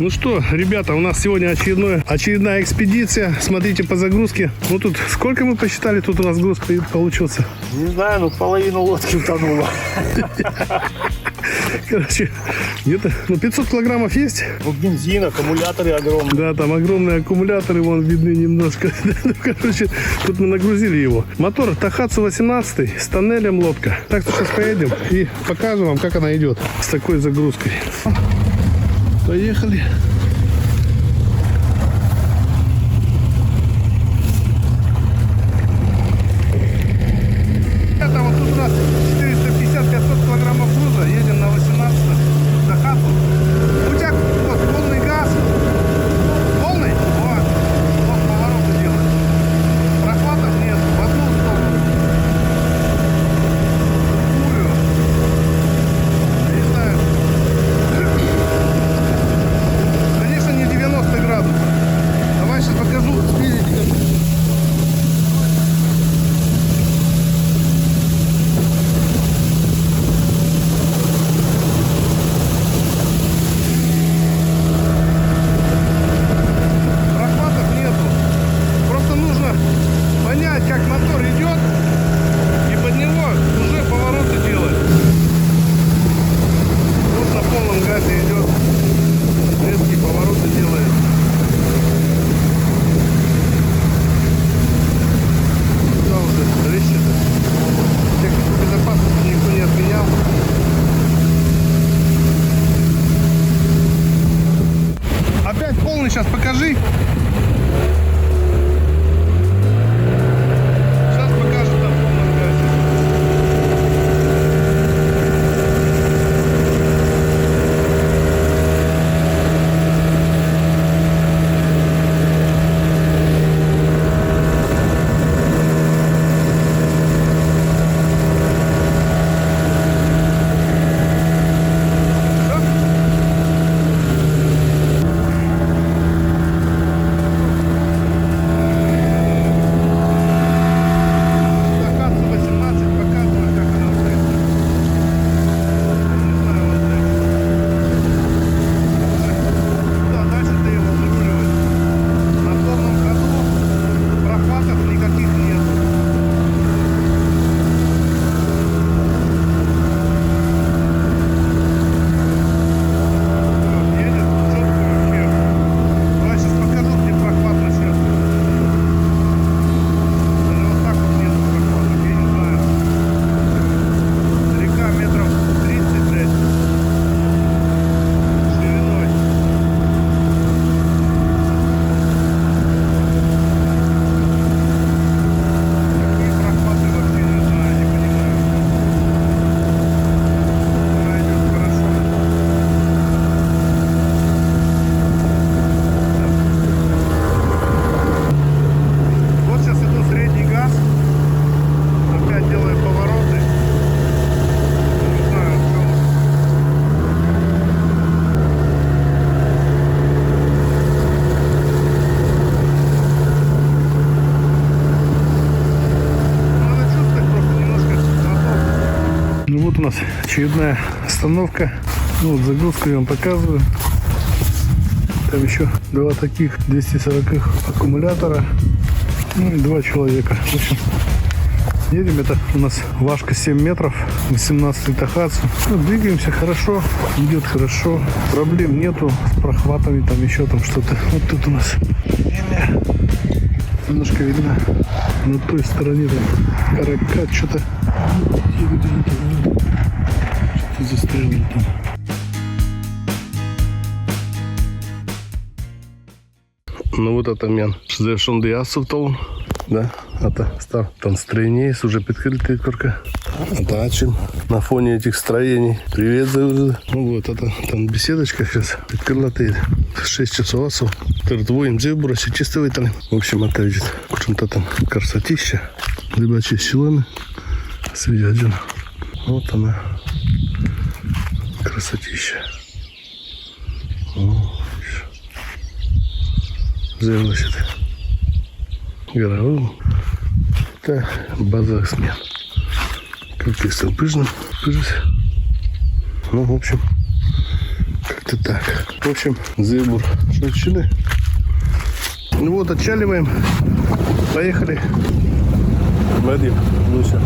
Ну что, ребята, у нас сегодня очередная экспедиция. Смотрите по загрузке. Ну тут сколько мы посчитали, тут у нас груз получился? Не знаю, но половину лодки утонула. Короче, где-то 500 килограммов есть. Вот бензин, аккумуляторы огромные. Да, там огромные аккумуляторы, вон видны немножко. Короче, тут мы нагрузили его. Мотор Тахацу 18 с тоннелем лодка. Так что сейчас поедем и покажем вам, как она идет с такой загрузкой. Поехали. Это вот тут у нас 450-500 килограммов груза. Едем на 18 Тахацу. У тебя вот полный газ. Полный? Вот. Вот повороты делает. Прохватов нет. В одну сторону. Другую. Не знаю. Конечно, не 90 градусов. Давай сейчас покажу. Спереди. Прохватов нету. Просто нужно понять, как мотор идет, и под него уже повороты делать. Вот на полном газе идет. Резкие повороты делает. Куда вот это трещит? Технику безопасности никто не отменял. Опять полный, сейчас покажи. Сейчас покажет на полном газе. Тахацу 18 показывает, как она стоит. Не знаю, вот здесь. Да, дальше ты его выруливаешь. На полном ходу прохватов никаких нет. Едет четко вообще. Давай сейчас покажу, где прохват начнется. Даже вот так вот нету прохватов, я не знаю. Река метров 30, блядь, шириной. Какие прохваты вообще не знаю, не понимаю. Она идет хорошо. Вот сейчас иду средний газ. Опять делаю повороты. Не знаю, в чем. Надо чувствовать просто немножко мотор. Ну вот у нас очередная остановка. Ну вот загрузку я вам показываю. Там еще два таких 240 аккумулятора. Ну и 2 человека. В общем, едем. Это у нас важка 7 метров. 18 Тахацу. Ну, двигаемся хорошо. Идет хорошо. Проблем нету с прохватами. Там еще там что-то. Вот тут у нас линия. Немножко видно. На той стороне там каракат что-то. Что-то застряло там. Ну вот это мен. Завершен диасовтол. Да, это там строение есть, уже підкритий корка. А чим на фоне этих строений. Привет, завжди. Ну вот это там беседочка сейчас. Підкритий 6 часов. Тертвоем дзебураси чисто витали. В общем, это видит. Чем-то там красотища. Рыбачьи силами. Свидетель. Вот она. Красотища. З'явилося це. Горовым. Это базовых смен. Как ты стал пыжным. Ну, в общем, как Как-то так. В общем, Зыбур Шучины. Ну вот, отчаливаем. Поехали. Вадим, Луся.